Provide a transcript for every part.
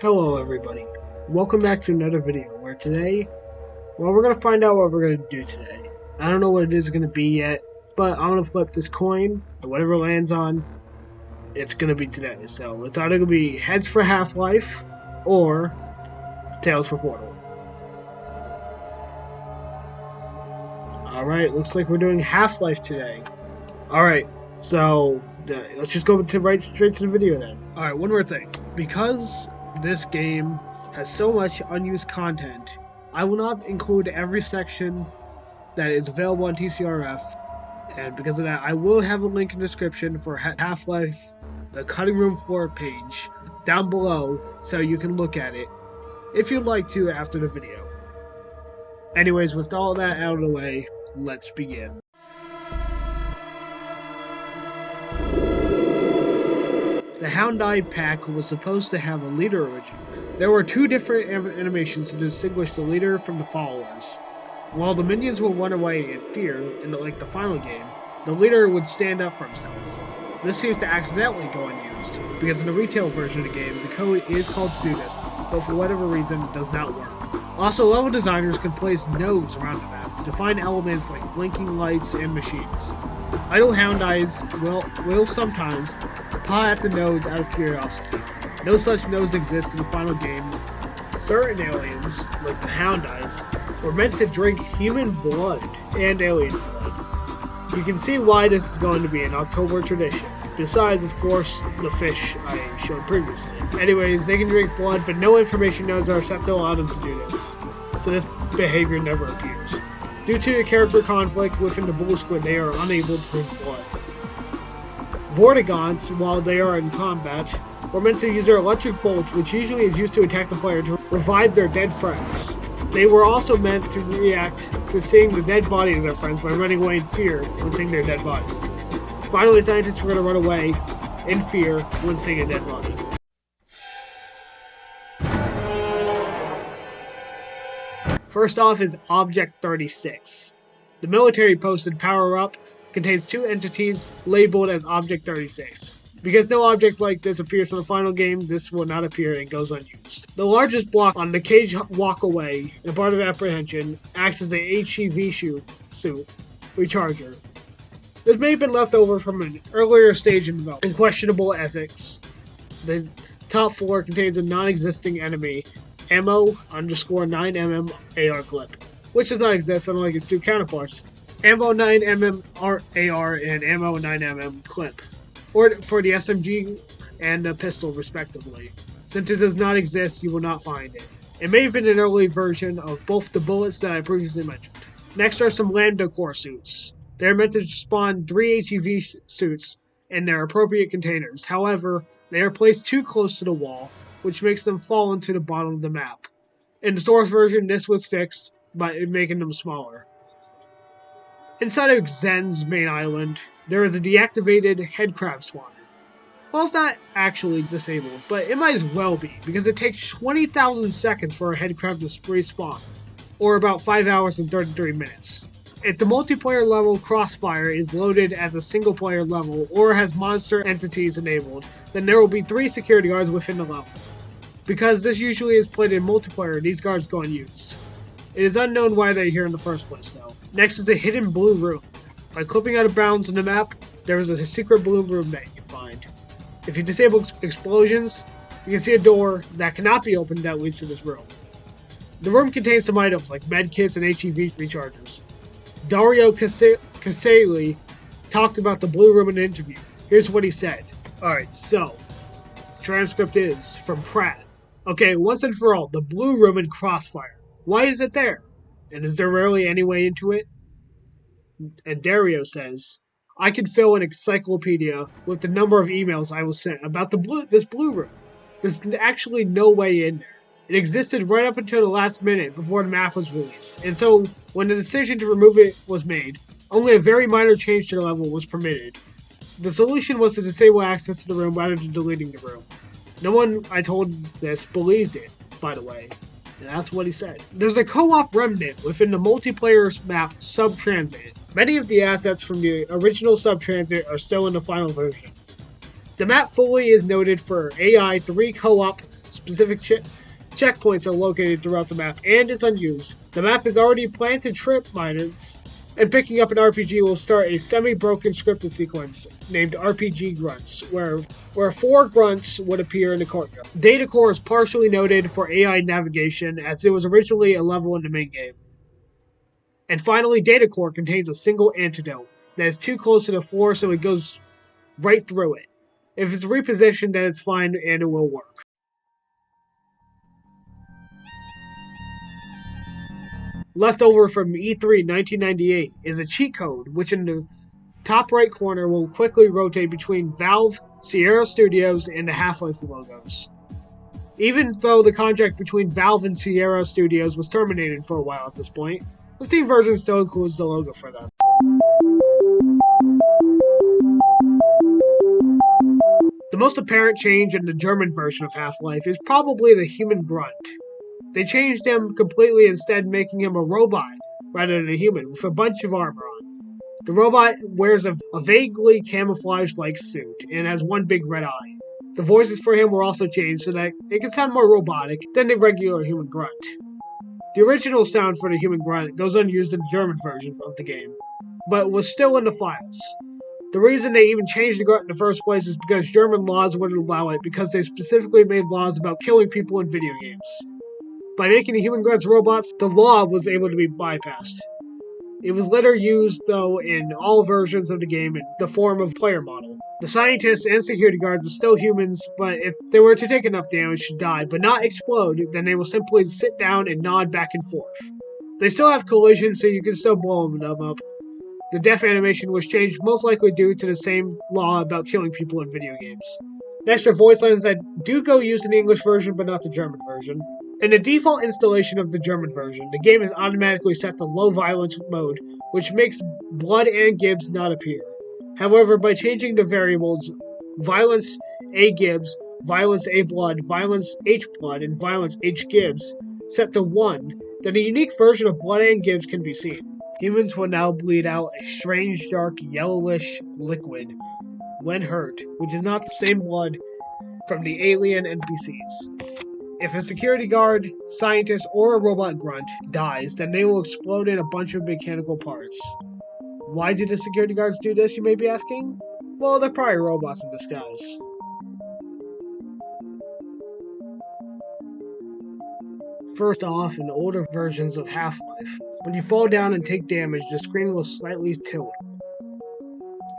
Hello everybody, welcome back to another video where today, we're going to find out what we're going to do today. I don't know what it is going to be yet, but I'm going to flip this coin, and whatever lands on, it's going to be today. So it's either going to be heads for Half-Life, or tails for Portal. Alright, looks like we're doing Half-Life today. Alright, so let's just go straight to the video then. Alright, one more thing. Because this game has so much unused content, I will not include every section that is available on TCRF, and because of that, I will have a link in the description for Half-Life, the cutting room floor page, down below, so you can look at it, if you'd like to, after the video. Anyways, with all that out of the way, let's begin. The Hound Eye pack was supposed to have a leader origin. There were two different animations to distinguish the leader from the followers. While the minions will run away in fear, like the final game, the leader would stand up for himself. This seems to accidentally go unused, because in the retail version of the game, the code is called to do this, but for whatever reason, it does not work. Also, level designers can place nodes around the map to define elements like blinking lights and machines. Idle Hound Eyes will sometimes paw at the nodes out of curiosity. No such nodes exist in the final game. Certain aliens, like the Hound Eyes, were meant to drink human blood and alien blood. You can see why this is going to be an October tradition, besides, of course, the fish I showed previously. Anyways, they can drink blood, but no information nodes are set to allow them to do this, so this behavior never appears. Due to the character conflict within the Blue Squid, they are unable to drink blood. Vortigons, while they are in combat, were meant to use their electric bolts, which usually is used to attack the player to revive their dead friends. They were also meant to react to seeing the dead body of their friends by running away in fear when seeing their dead bodies. Finally, scientists were going to run away in fear when seeing a dead body. First off is Object 36. The military posted power-up contains two entities labeled as Object 36. Because no object like this appears in the final game, this will not appear and goes unused. The largest block on the cage walk away, and part of apprehension, acts as a HEV suit recharger. This may have been left over from an earlier stage in development, and questionable ethics. The top floor contains a non-existing enemy, ammo_9mm AR clip, which does not exist unlike its two counterparts, ammo 9mm AR and ammo 9mm clip, or for the SMG and the pistol respectively. Since it does not exist, you will not find it. It may have been an early version of both the bullets that I previously mentioned. Next are some Lambda Core suits. They are meant to spawn 3 HEV suits in their appropriate containers. However, they are placed too close to the wall, which makes them fall into the bottom of the map. In the source version, this was fixed by making them smaller. Inside of Xen's main island, there is a deactivated headcrab spawner. Well, it's not actually disabled, but it might as well be, because it takes 20,000 seconds for a headcrab to respawn, or about 5 hours and 33 minutes. If the multiplayer level Crossfire is loaded as a single player level, or has monster entities enabled, then there will be 3 security guards within the level. Because this usually is played in multiplayer, these guards go unused. It is unknown why they're here in the first place, though. Next is a hidden blue room. By clipping out of bounds on the map, there is a secret blue room that you can find. If you disable explosions, you can see a door that cannot be opened that leads to this room. The room contains some items like medkits and HEV rechargers. Dario Casali talked about the blue room in an interview. Here's what he said. Alright, so, the transcript is from Pratt. Okay, once and for all, the blue room in Crossfire. Why is it there? And is there really any way into it? And Dario says, I could fill an encyclopedia with the number of emails I was sent about this blue room. There's actually no way in there. It existed right up until the last minute before the map was released, and so when the decision to remove it was made, only a very minor change to the level was permitted. The solution was to disable access to the room rather than deleting the room. No one I told this believed it, by the way. And that's what he said. There's a co-op remnant within the multiplayer map Sub-Transit. Many of the assets from the original Sub-Transit are still in the final version. The map fully is noted for AI 3 co-op Specific checkpoints are located throughout the map and is unused. The map is already planned to trip miners, and picking up an RPG will start a semi-broken scripted sequence named RPG Grunts, where 4 grunts would appear in the courtyard. Data core is partially noted for AI navigation, as it was originally a level in the main game. And finally, data core contains a single antidote that is too close to the floor, so it goes right through it. If it's repositioned, then it's fine and it will work. Leftover from E3 1998 is a cheat code, which in the top right corner will quickly rotate between Valve, Sierra Studios, and the Half-Life logos. Even though the contract between Valve and Sierra Studios was terminated for a while at this point, the Steam version still includes the logo for them. The most apparent change in the German version of Half-Life is probably the human grunt. They changed him completely, instead making him a robot rather than a human, with a bunch of armor on. The robot wears a vaguely camouflage-like suit and has one big red eye. The voices for him were also changed so that it can sound more robotic than the regular human grunt. The original sound for the human grunt goes unused in the German version of the game, but was still in the files. The reason they even changed the grunt in the first place is because German laws wouldn't allow it, because they specifically made laws about killing people in video games. By making the human grunts robots, the law was able to be bypassed. It was later used, though, in all versions of the game in the form of player model. The scientists and security guards are still humans, but if they were to take enough damage to die but not explode, then they will simply sit down and nod back and forth. They still have collision, so you can still blow them up. The death animation was changed most likely due to the same law about killing people in video games. Next are voice lines that do go used in the English version, but not the German version. In the default installation of the German version, the game is automatically set to low violence mode, which makes blood and gibbs not appear. However, by changing the variables violence A gibbs, violence A blood, violence H blood, and violence H gibbs set to 1, then a unique version of blood and gibbs can be seen. Humans will now bleed out a strange dark yellowish liquid when hurt, which is not the same blood from the alien NPCs. If a security guard, scientist, or a robot grunt dies, then they will explode in a bunch of mechanical parts. Why do the security guards do this, you may be asking? Well, they're probably robots in disguise. First off, in older versions of Half-Life, when you fall down and take damage, the screen will slightly tilt.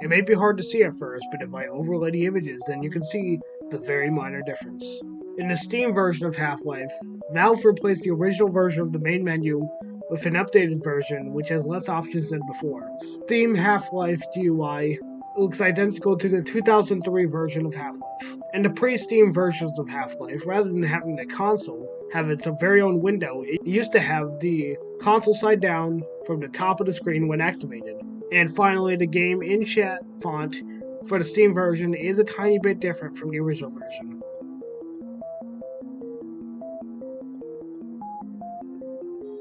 It may be hard to see at first, but if I overlay the images, then you can see the very minor difference. In the Steam version of Half-Life, Valve replaced the original version of the main menu with an updated version which has less options than before. Steam Half-Life GUI looks identical to the 2003 version of Half-Life. And the pre-Steam versions of Half-Life, rather than having the console have its very own window, it used to have the console side down from the top of the screen when activated. And finally, the game in-chat font for the Steam version is a tiny bit different from the original version.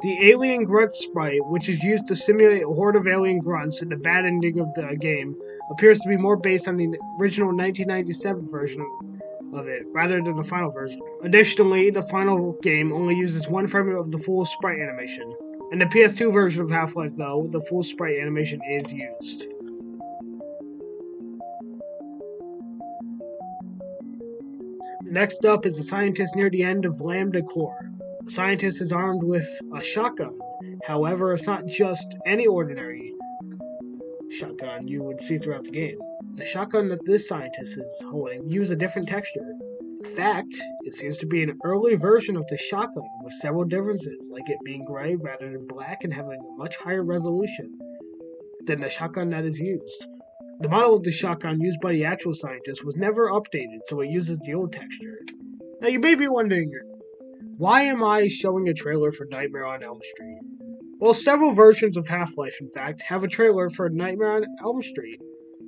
The alien grunt sprite, which is used to simulate a horde of alien grunts in the bad ending of the game, appears to be more based on the original 1997 version of it, rather than the final version. Additionally, the final game only uses one frame of the full sprite animation. In the PS2 version of Half-Life, though, the full sprite animation is used. Next up is the scientist near the end of Lambda Core. The scientist is armed with a shotgun. However, it's not just any ordinary shotgun you would see throughout the game. The shotgun that this scientist is holding uses a different texture. In fact, it seems to be an early version of the shotgun with several differences, like it being gray rather than black and having a much higher resolution than the shotgun that is used. The model of the shotgun used by the actual scientist was never updated, so it uses the old texture. Now you may be wondering, why am I showing a trailer for Nightmare on Elm Street? Well, several versions of Half-Life, in fact, have a trailer for Nightmare on Elm Street,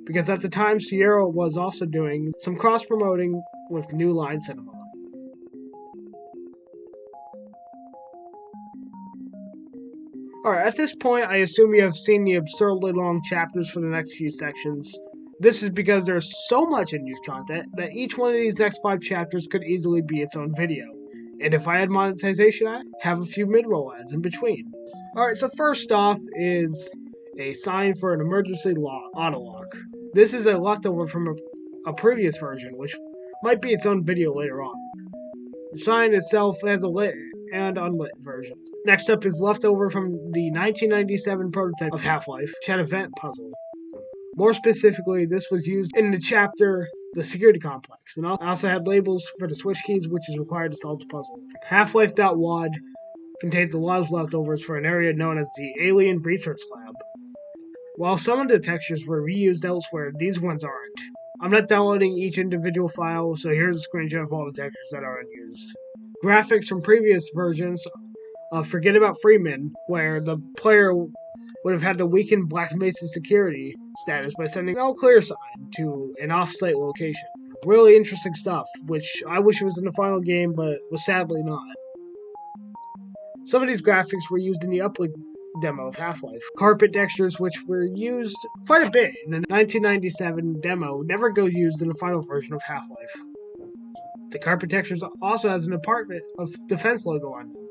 because at the time Sierra was also doing some cross-promoting with New Line Cinema. Alright, at this point, I assume you have seen the absurdly long chapters for the next few sections. This is because there's so much unused content that each one of these next 5 chapters could easily be its own video. And if I had monetization, I'd have a few mid-roll ads in between. Alright, so first off is a sign for an emergency auto lock. This is a leftover from a previous version, which might be its own video later on. The sign itself has a lit and unlit version. Next up is leftover from the 1997 prototype of Half-Life, which had a vent puzzle. More specifically, this was used in the chapter The Security Complex, and also had labels for the switch keys, which is required to solve the puzzle. Half-Life.wad contains a lot of leftovers for an area known as the Alien Research Lab. While some of the textures were reused elsewhere, these ones aren't. I'm not downloading each individual file, so here's a screenshot of all the textures that are unused. Graphics from previous versions of Forget About Freeman, where the player would have had to weaken Black Mesa's security status by sending an all clear sign to an off-site location. Really interesting stuff, which I wish was in the final game, but was sadly not. Some of these graphics were used in the uplink demo of Half-Life. Carpet textures, which were used quite a bit in the 1997 demo, never go used in the final version of Half-Life. The carpet textures also has an Department of Defense logo on them.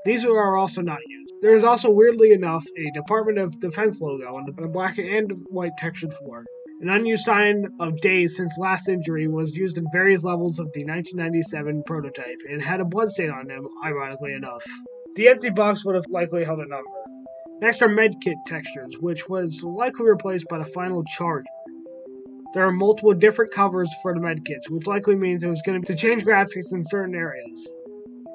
These are also not used. There is also, weirdly enough, a Department of Defense logo on the black and white textured floor. An unused sign of days since last injury was used in various levels of the 1997 prototype and had a bloodstain on them, ironically enough. The empty box would have likely held a number. Next are medkit textures, which was likely replaced by the final charge. There are multiple different covers for the medkits, which likely means it was going to change graphics in certain areas.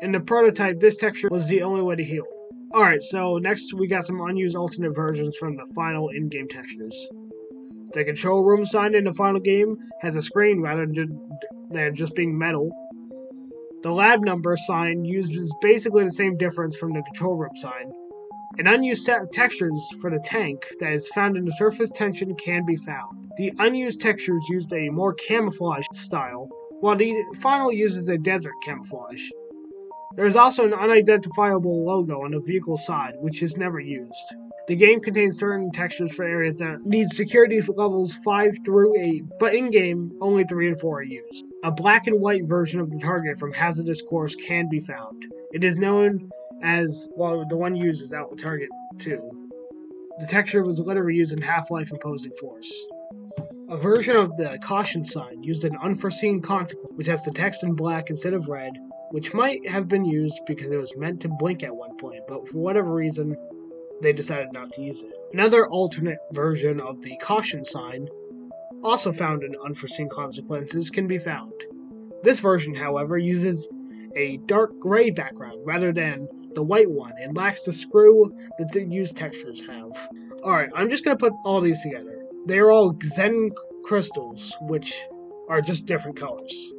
In the prototype, this texture was the only way to heal. Alright, so next we got some unused alternate versions from the final in-game textures. The control room sign in the final game has a screen rather than just being metal. The lab number sign uses basically the same difference from the control room sign. And unused textures for the tank that is found in the surface tension can be found. The unused textures used a more camouflage style, while the final uses a desert camouflage. There is also an unidentifiable logo on the vehicle side, which is never used. The game contains certain textures for areas that need security levels 5 through 8, but in-game, only 3 and 4 are used. A black and white version of the target from Hazardous Course can be found. It is known as, well, the one used is Out Target 2. The texture was literally used in Half-Life Imposing Force. A version of the caution sign used an unforeseen consequence, which has the text in black instead of red, which might have been used because it was meant to blink at one point, but for whatever reason, they decided not to use it. Another alternate version of the caution sign, also found in Unforeseen Consequences, can be found. This version, however, uses a dark gray background rather than the white one and lacks the screw that the used textures have. Alright, I'm just going to put all these together. They are all Xen crystals, which are just different colors.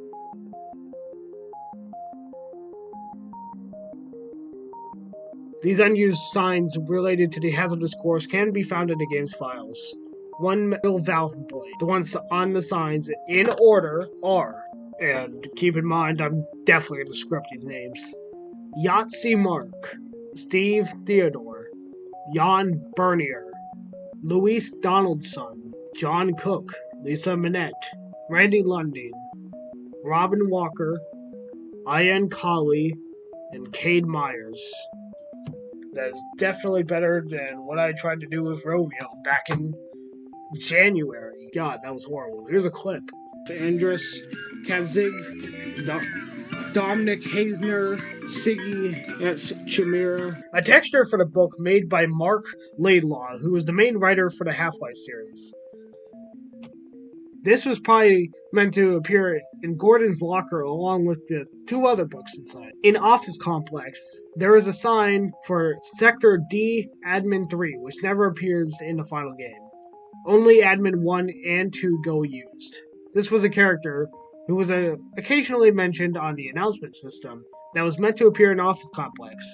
These unused signs related to the Hazardous Course can be found in the game's files. One metal valve blade. The ones on the signs in order are, and keep in mind I'm definitely going to script these names, Yahtzee Mark, Steve Theodore, Jan Bernier, Luis Donaldson, John Cook, Lisa Minette, Randy Lundin, Robin Walker, Ian Colley, and Cade Myers. That is definitely better than what I tried to do with Rovio back in January. God, that was horrible. Here's a clip. Andrus Kazig, Dominic Haisner, Siggy Chimera. A texture for the book made by Mark Laidlaw, who was the main writer for the Half-Life series. This was probably meant to appear in Gordon's locker along with the 2 other books inside. In Office Complex, there is a sign for Sector D Admin 3, which never appears in the final game. Only Admin 1 and 2 go used. This was a character who was occasionally mentioned on the announcement system that was meant to appear in Office Complex.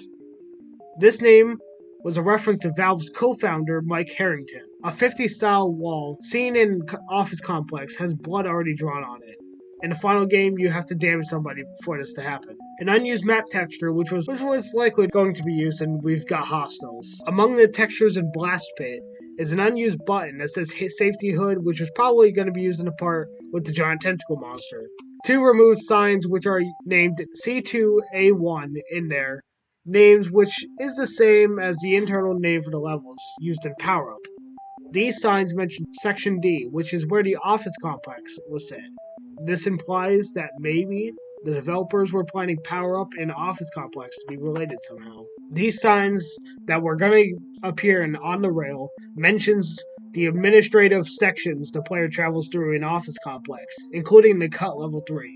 This name was a reference to Valve's co-founder, Mike Harrington. A 50s-style wall seen in Office Complex has blood already drawn on it. In the final game, you have to damage somebody for this to happen. An unused map texture, which was likely going to be used, and we've got hostiles. Among the textures in Blast Pit is an unused button that says safety hood, which is probably going to be used in a part with the giant tentacle monster. 2 removed signs which are named C2A1 in there, names which is the same as the internal name for the levels used in Power Up. These signs mention Section D, which is where the office complex was set. This implies that maybe the developers were planning Power Up and Office Complex to be related somehow. These signs that were going to appear in On the Rail mentions the administrative sections the player travels through in Office Complex, including the cut level 3.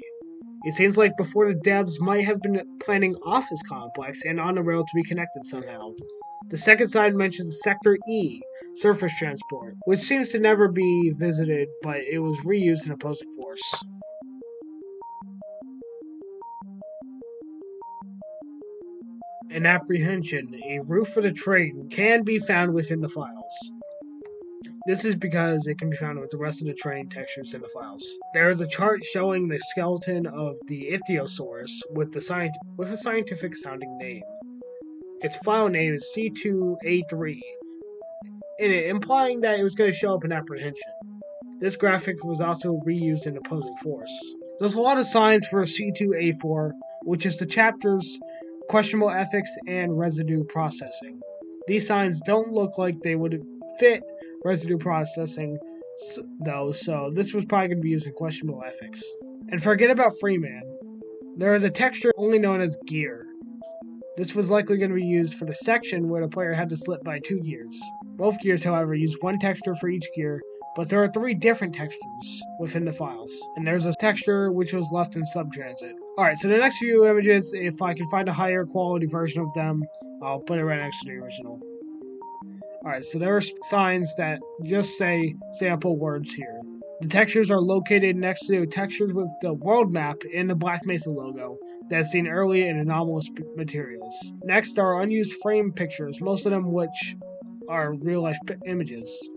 It seems like before the devs might have been planning Office Complex and On the Rail to be connected somehow. The second sign mentions Sector E, surface transport, which seems to never be visited, but it was reused in Opposing Force. An apprehension, a roof for the train, can be found within the files. This is because it can be found with the rest of the train textures in the files. There is a chart showing the skeleton of the Ichthyosaurus with a scientific sounding name. Its file name is C2A3, implying that it was going to show up in apprehension. This graphic was also reused in Opposing Force. There's a lot of signs for C2A4, which is the chapters Questionable Ethics and Residue Processing. These signs don't look like they would fit residue processing, though, so this was probably going to be used in Questionable Ethics. And forget about Freeman. There is a texture only known as Gear. This was likely going to be used for the section where the player had to slip by 2 gears. Both gears, however, use one texture for each gear, but there are 3 different textures within the files, and there's a texture which was left in subtransit. Alright, so the next few images, if I can find a higher quality version of them, I'll put it right next to the original. Alright, so there are signs that just say sample words here. The textures are located next to textures with the world map and the Black Mesa logo that's seen early in anomalous materials. Next are unused frame pictures, most of them which are real-life images.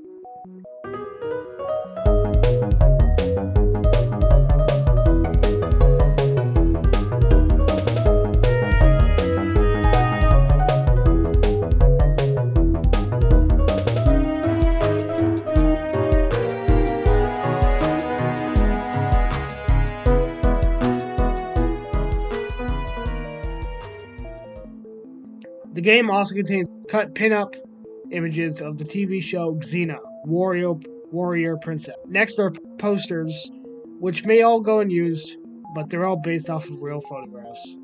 The game also contains cut pin-up images of the TV show Xena, Warrior Princess. Next are posters, which may all go unused, but they're all based off of real photographs.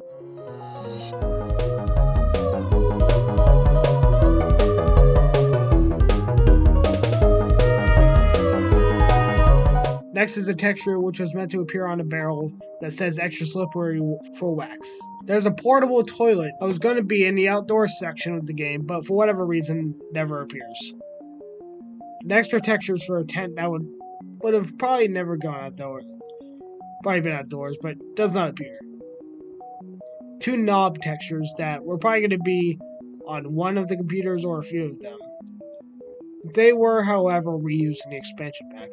Next is a texture which was meant to appear on a barrel that says extra slippery for wax. There's a portable toilet that was going to be in the outdoor section of the game, but for whatever reason, never appears. Next are textures for a tent that would have probably never gone outdoors. Probably been outdoors, but does not appear. 2 knob textures that were probably going to be on one of the computers or a few of them. They were, however, reused in the expansion pack.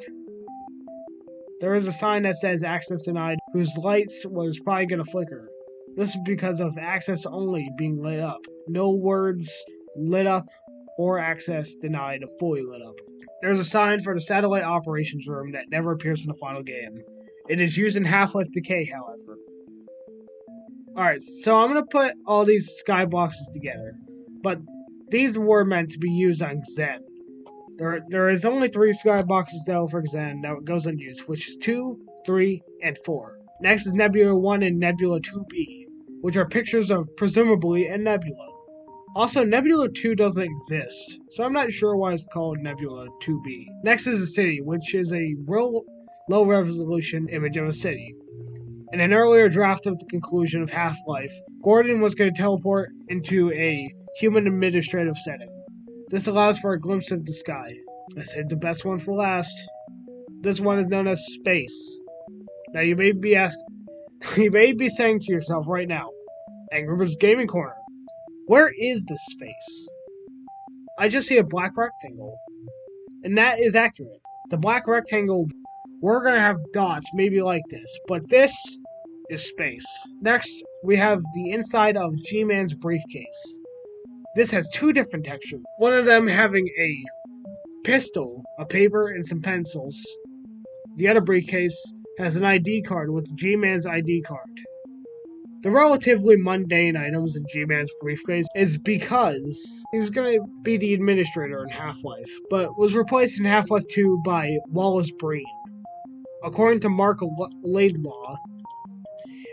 There is a sign that says access denied, whose lights was probably going to flicker. This is because of access only being lit up. No words lit up or access denied fully lit up. There's a sign for the satellite operations room that never appears in the final game. It is used in Half-Life Decay, however. Alright, so I'm going to put all these skyboxes together, but these were meant to be used on Xen. There is only 3 skyboxes though for Xen that goes unused, which is 2, 3, and 4. Next is Nebula 1 and Nebula 2B, which are pictures of presumably a nebula. Also, Nebula 2 doesn't exist, so I'm not sure why it's called Nebula 2B. Next is the city, which is a real low-resolution image of a city. In an earlier draft of the conclusion of Half-Life, Gordon was going to teleport into a human administrative setting. This allows for a glimpse of the sky. I saved the best one for last. This one is known as space. Now you may be saying to yourself right now, Angry Birds Gaming Corner, where is this space? I just see a black rectangle. And that is accurate. The black rectangle, we're going to have dots maybe like this, but this is space. Next, we have the inside of G-Man's briefcase. This has 2 different textures, one of them having a pistol, a paper, and some pencils. The other briefcase has an ID card with G-Man's ID card. The relatively mundane items in G-Man's briefcase is because he was going to be the administrator in Half-Life, but was replaced in Half-Life 2 by Wallace Breen. According to Mark Laidlaw,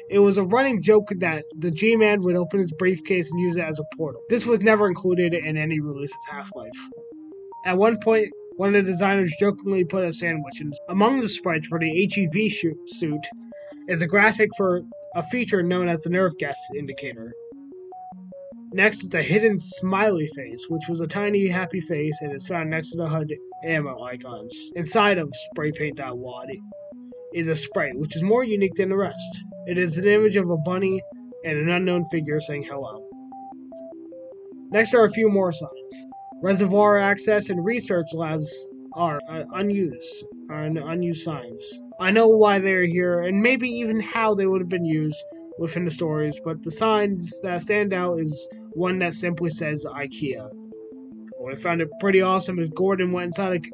it was a running joke that the G-Man would open his briefcase and use it as a portal. This was never included in any release of Half-Life. At one point, one of the designers jokingly put a sandwich in. Among the sprites for the HEV suit is a graphic for a feature known as the nerve gas indicator. Next is a hidden smiley face, which was a tiny happy face and is found next to the HUD ammo icons. Inside of spraypaint.wad is a sprite, which is more unique than the rest. It is an image of a bunny and an unknown figure saying hello. Next are a few more signs. Reservoir access and research labs are unused signs. I know why they're here, and maybe even how they would have been used within the stories, but the signs that stand out is one that simply says IKEA. What I found it pretty awesome is Gordon went inside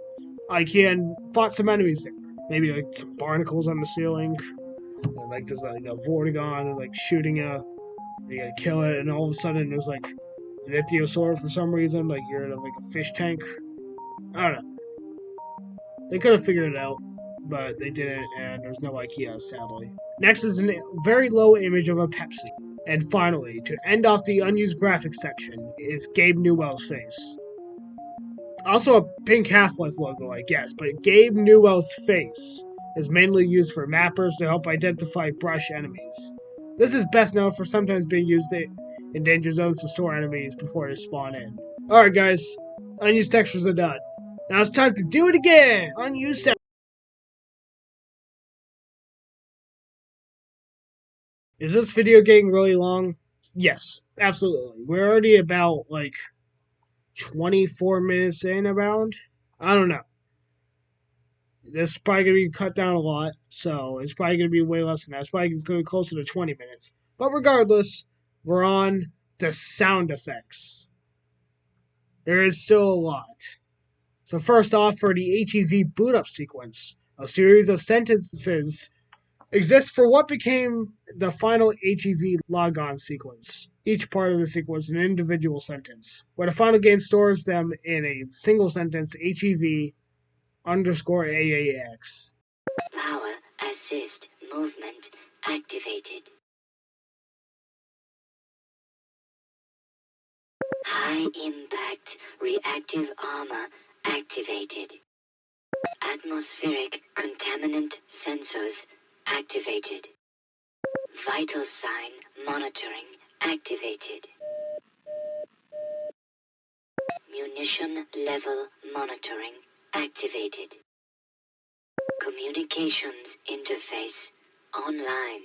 IKEA and fought some enemies there. Maybe like some barnacles on the ceiling, and like there's like a Vortigon and like shooting you gotta kill it, and all of a sudden there's like an ichthyosaur for some reason, like you're in like a fish tank. I don't know. They could have figured it out, but they didn't, and there's no IKEA, sadly. Next is a very low image of a Pepsi. And finally, to end off the unused graphics section, is Gabe Newell's face. Also a pink Half-Life logo, I guess, but Gabe Newell's face is mainly used for mappers to help identify brush enemies. This is best known for sometimes being used in danger zones to store enemies before they spawn in. Alright guys, unused textures are done. Now it's time to do it again! Unused textures. Is this video getting really long? Yes, absolutely. We're already about, 24 minutes in around? I don't know. This is probably going to be cut down a lot, so it's probably going to be way less than that. It's probably going to be closer to 20 minutes. But regardless, we're on the sound effects. There is still a lot. So first off, for the HEV boot up sequence, a series of sentences exists for what became the final HEV logon sequence. Each part of the sequence is an individual sentence, where the final game stores them in a single sentence HEV underscore AAX. Power assist movement activated. High impact reactive armor activated. Atmospheric contaminant sensors activated. Vital sign monitoring activated. Munition level monitoring activated. Communications interface online.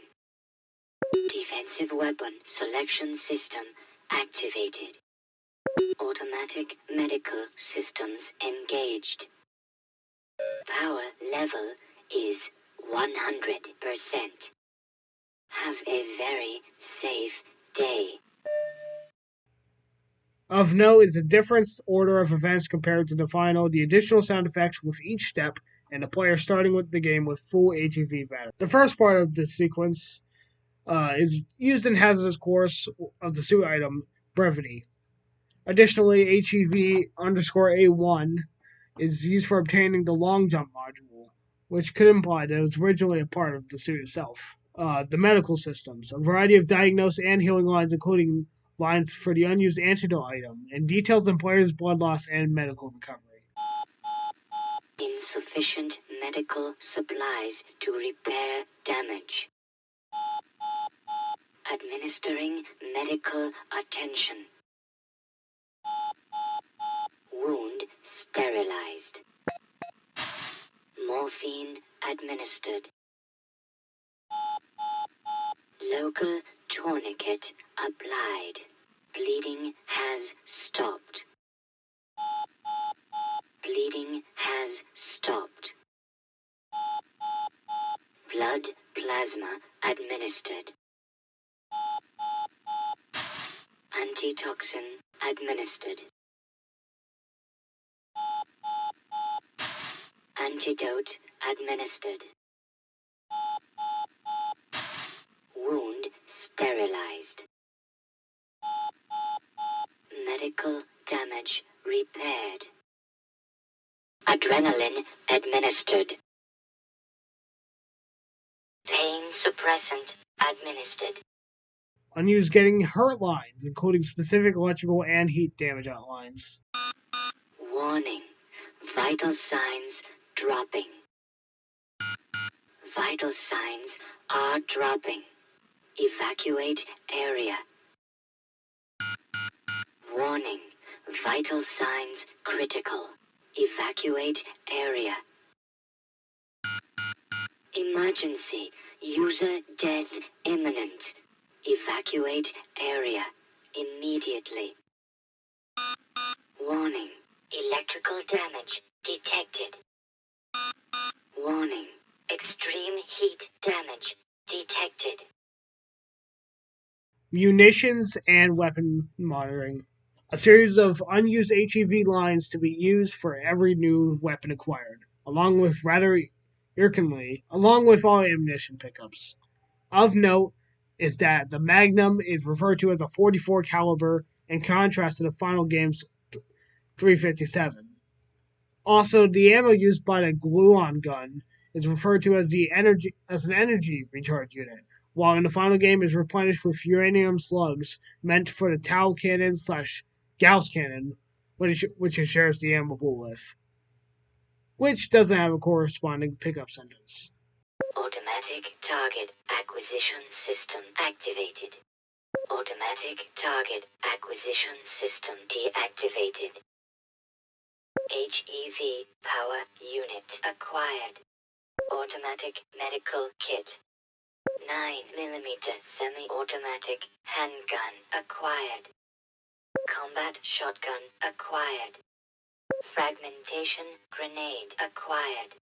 Defensive weapon selection system activated. Automatic medical systems engaged. Power level is 100%. Have a very safe day. Of note is the different order of events compared to the final, the additional sound effects with each step, and the player starting with the game with full HEV battery. The first part of this sequence is used in hazardous course of the suit item, brevity. Additionally, HEV underscore A1 is used for obtaining the long jump module, which could imply that it was originally a part of the suit itself. The medical systems, a variety of diagnose and healing lines, including lines for the unused antidote item, and details on players' blood loss and medical recovery. Insufficient medical supplies to repair damage. Administering medical attention. Wound sterilized. Morphine administered. Local tourniquet applied. Bleeding has stopped. Bleeding has stopped. Blood plasma administered. Antitoxin administered. Antidote administered. Wound sterilized. Medical damage repaired. Adrenaline administered. Pain suppressant administered. Unused getting hurt lines, including specific electrical and heat damage outlines. Warning. Vital signs dropping. Vital signs are dropping. Evacuate area. Warning. Vital signs critical. Evacuate area. Emergency. User death imminent. Evacuate area immediately. Warning. Electrical damage detected. Warning. Extreme heat damage detected. Munitions and weapon monitoring. A series of unused HEV lines to be used for every new weapon acquired, along with along with all ammunition pickups. Of note is that the Magnum is referred to as a 44 caliber in contrast to the final game's 357. Also, the ammo used by the gluon gun is referred to as an energy recharge unit, while in the final game is replenished with uranium slugs meant for the Tau cannon / Gauss cannon, which it shares the ammo pool with, which doesn't have a corresponding pickup sentence. Automatic target acquisition system activated. Automatic target acquisition system deactivated. HEV power unit acquired. Automatic medical kit. 9mm semi-automatic handgun acquired. Combat shotgun acquired. Fragmentation grenade acquired.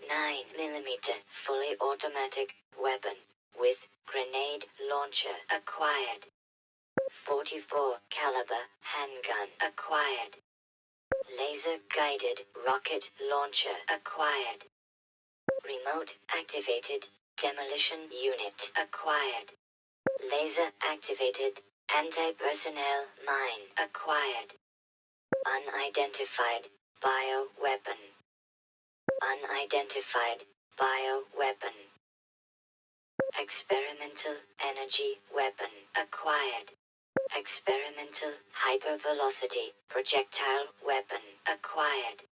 9mm fully automatic weapon with grenade launcher acquired. 44 caliber handgun acquired. Laser guided rocket launcher acquired. Remote activated demolition unit acquired. Laser activated anti-personnel mine acquired. Unidentified bioweapon. Unidentified bioweapon. Experimental energy weapon acquired. Experimental hypervelocity projectile weapon acquired.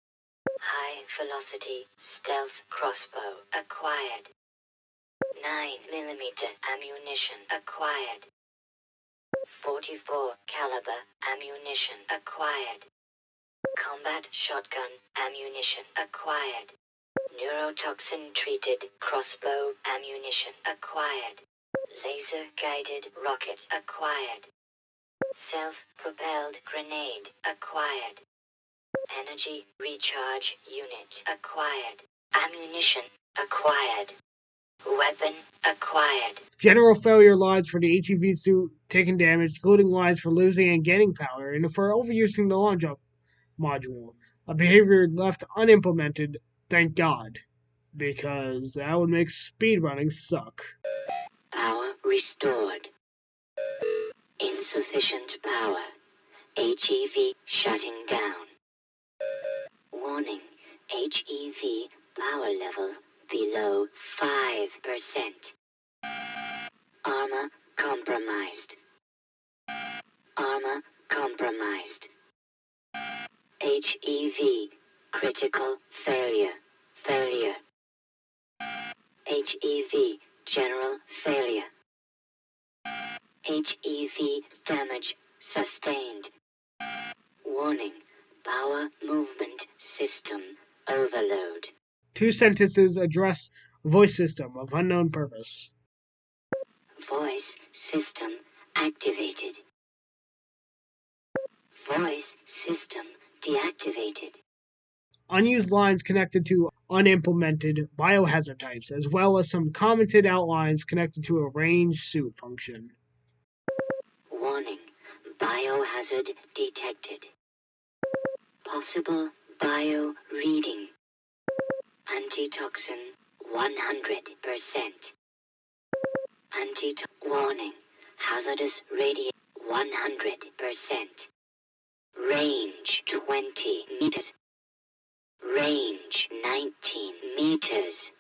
High velocity stealth crossbow acquired. 9mm ammunition acquired. 44 caliber ammunition acquired. Combat shotgun ammunition acquired. Neurotoxin treated crossbow ammunition acquired. Laser guided rocket acquired. Self-propelled grenade acquired. Energy recharge unit acquired. Ammunition acquired. Weapon acquired. General failure lines for the HEV suit taking damage, including lines for losing and gaining power, and for overusing the launch module. A behavior left unimplemented, thank God, because that would make speedrunning suck. Power restored. Insufficient power. HEV shutting down. Warning. HEV power level below 5%. Armor compromised. Armor compromised. HEV critical failure. Failure. HEV general failure. HEV damage sustained. Warning. Power movement system overload. 2 sentences address voice system of unknown purpose. Voice system activated. Voice system deactivated. Unused lines connected to unimplemented biohazard types, as well as some commented outlines connected to a range suit function. Warning. Biohazard detected. Possible bio reading. Antitoxin 100%. Warning. Hazardous radiation 100%. Range 20 meters. Range 19 meters.